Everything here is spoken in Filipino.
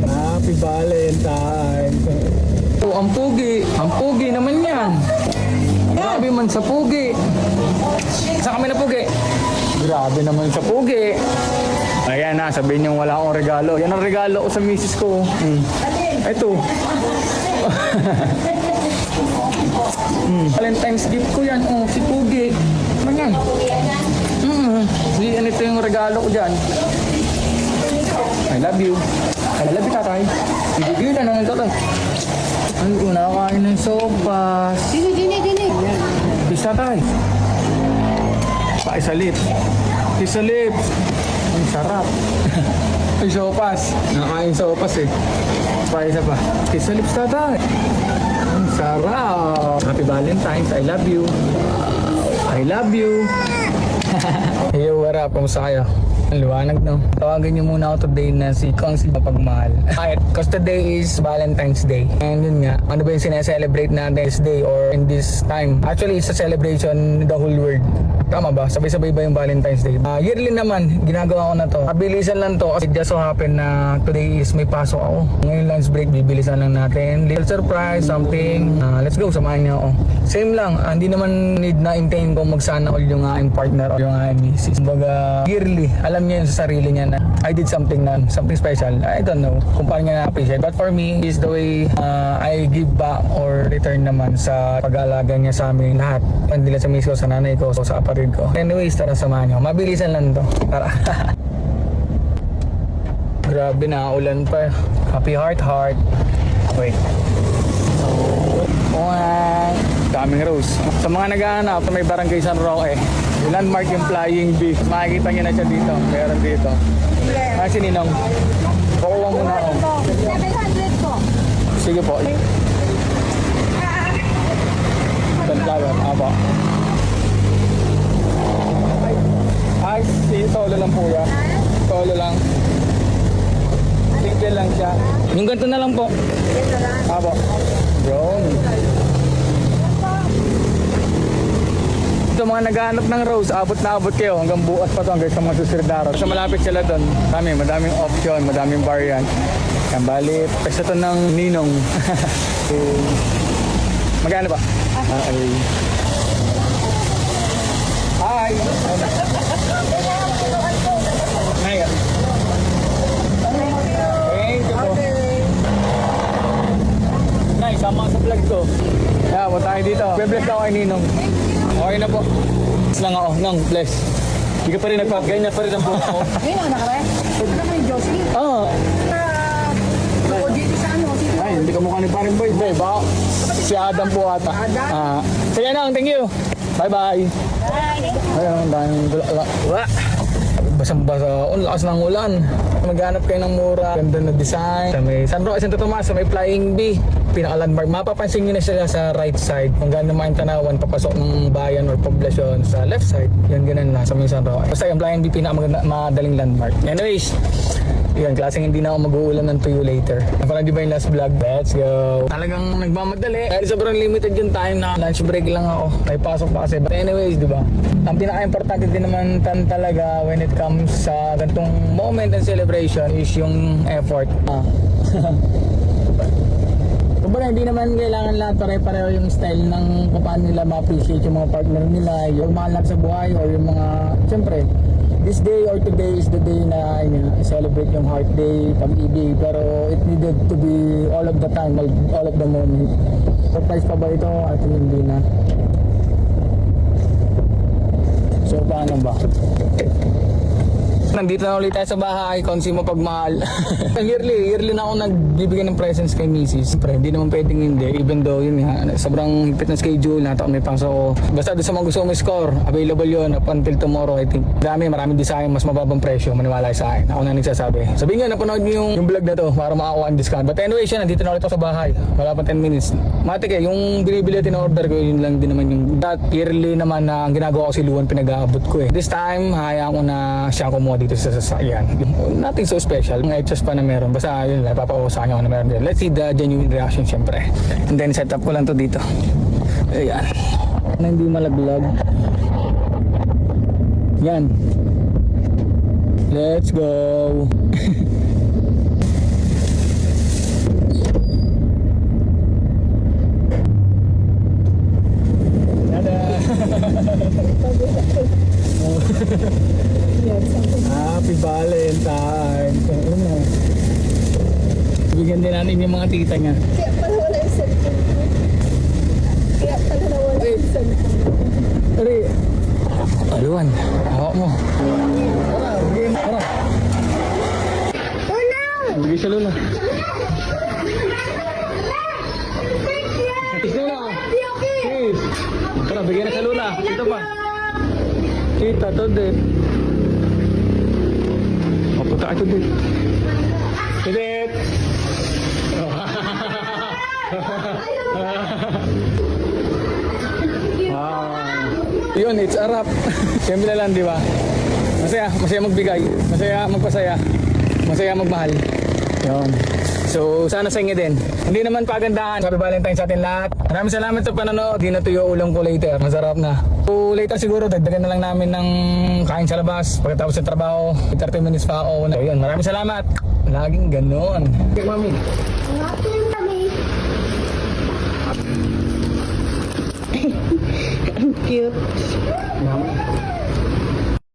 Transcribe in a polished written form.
Happy Valentine's. Oh, ang pugi naman yan. Grabe man sa pugi. Saan kami na pugi? Grabe naman sa pugi. Ayan na, sabihin niyong wala akong regalo. Yan ang regalo ko sa misis ko. Ito. Valentine's gift ko yan. Oh, si Pugi. Ano yan? Ito yung regalo ko dyan. I love you. I love you, tatay. Bigyan na naman, tatay. Ay, unakain ng sopas. Dini. Kiss, tatay. Isa lips. Kiss sa lips. Ang sarap. Ay, sopas. Nakain sopas eh. Isa pa. Kiss sa lips, tatay. Ang sarap. Happy Valentine's. I love you. I love you. Hey, what up? Kamusta kayo? Ang liwanag, no? Tawagan niyo muna ako today na si Kongsi Mapagmahal. Because today is Valentine's Day. And yun nga, ano ba yung sineselebrate natin this day or in this time? Actually, it's a celebration in the whole world. Tama ba? Sabay-sabay ba yung Valentine's Day? Yearly naman, ginagawa ko na to. Mabilisan lang to kasi just so happen na today is may pasok ako. Ngayon lunch break, bibilisan lang natin. Little surprise, something. Let's go, samahan niyo ako. Same lang, hindi naman need na intend kong magsana all yung aking partner o yung aking misis. Kumbaga, yearly, alam niya yun sa sarili niya na I did something special. I don't know kung paano niya na-appreciate. But for me, is the way I give back or return naman sa pag-aalaga niya sa amin lahat. Hindi lang sa misis ko, sa nanay ko, sa kapatid ko. Anyways, tara samahan niyo. Mabilisan lang to. Tara. Grabe na, ulan pa. Happy heart. Wait. Daming rose. Sa mga naghahanap, may barangay San Roque. Yung landmark yung Flying Bee. Makikita nyo na siya dito. Meron dito. Si Ninong. Pakuha muna ako. 700 po. Sige po. Sunflower. Apo. Ay, solo lang po yan. Solo lang. Single lang siya. Yung ganito na lang po. Apo. Yun. Ito mga naghahanap ng rose, abot na abot kayo hanggang bukas pa to hanggang sa mga susunod na araw. So malapit sila doon. Madaming option, madaming variant. Yan, bali, pesta to ng Ninong. Magkano ba? Okay. Hi! Ngayon. Thank you po. Nay, sama sa vlog ko. Yeah, punta tayo dito. Be-bless ako kay Ninong. Okay na po. Bless lang ako. Nang, bless. Hindi ka pa rin ganyan pa rin ang buhok ko. Ngayon, anak ka rin? Ito naman yung Jocelyn. Oo. Dito sa ano? Ay, hindi ka mukha ni Paring Boy. Baka si Adam po ata. Sige nang, thank you. Bye-bye. Ayun, ang daming wala. Basang-basa. Ang lakas ng ulan. Maghanap kayo ng mura. Ganda na design. Sa may San Roque, Santo Tomas, sa may Flying Bee. Pinaka-landmark. Mapapansin nyo na sila sa right side. Kung gano'n naman yung tanawan, papasok ng bayan or poblasyon sa left side. Yan, ganun na sa may San Roque. Basta yung Flying Bee, pinaka-madaling landmark. Anyways, yun, klaseng hindi na ako mag-uulan ng tuyo later. Parang di ba yung last vlog? Let's go! Talagang nagmamadali. Dahil sobrang limited yung time na lunch break lang ako. May pasok pa kasi. But anyways, di ba? Ang pinaka-importante din naman talaga when it comes sa ganitong moment and celebration is yung effort. Kumbaga, hindi naman kailangan lahat pare-pareho yung style ng kung paano nila ma-appreciate yung mga partner nila, yung mga anak sa buhay or yung mga, siyempre, this day or today is the day na celebrate yung heart day, pag-ibig, pero it needed to be all of the time, all of the moment. Surprise pa ba ito? At hindi na. So, paano ba? Nandito na ulit tayo sa bahay, Kongsi Mapagmahal. yearly na ako nagbibigay ng presents kay Mrs. Siyempre, hindi naman pwedeng hindi. Even though, yun nga, sobrang higpit na schedule, lahat ako may pasok ko. Basta doon sa mga gusto mo score, available yun up until tomorrow, I think. Maraming design, mas mababang presyo, maniwala sa akin. Ako na nagsasabi. Sabihin nga, napanood niyo yung vlog na to para makakuha ang discount. But anyway, siya, nandito na ulit ako sa bahay. Wala pa 10 minutes. Matik yung binibili in-order ko, yun lang din naman yung that yearly naman na ang ginagawa ko si Luan, pinag-aabot ko eh. This time, hayaan ko na siya kumuha dito sa sasakyan. Nothing so special. Ang extras pa na meron. Basta yun, papausahan nyo na meron din. Let's see the genuine reaction syempre. And then set up ko lang to dito. Ayan. Na hindi malaglag. Yan. Let's go. Valentine. Ano mo? Bigyan din natin yung mga tita niya. Kaya pala wala yung cellphone ko. Kaya pala nawala yung cellphone ko. Pare. Aluan. Hawak mo. Tara, bigyan. Tara. Bigyan sa Lula. Kiss Lula. Kiss. Tara, bigyan na sa Lula. Ito pa. Kita to din. Mapunta ka to din. Tidit. Yun, it's a wrap. Siyempre lang, di ba? Masaya magbigay. Masaya magpasaya. Masaya magmahal. Yun. So, sana sa inyo din. Hindi naman pagandahan. Happy Valentine sa atin lahat. Maraming salamat sa panonood. Di na tuyo ulam ko later. Masarap na. So, later siguro, dagdagan na lang namin ng kain sa labas. Pagkatapos ng trabaho, 30 minutes pa ako. So, yun. Maraming salamat. Laging ganon. Okay, mami. Ang cute. Mami.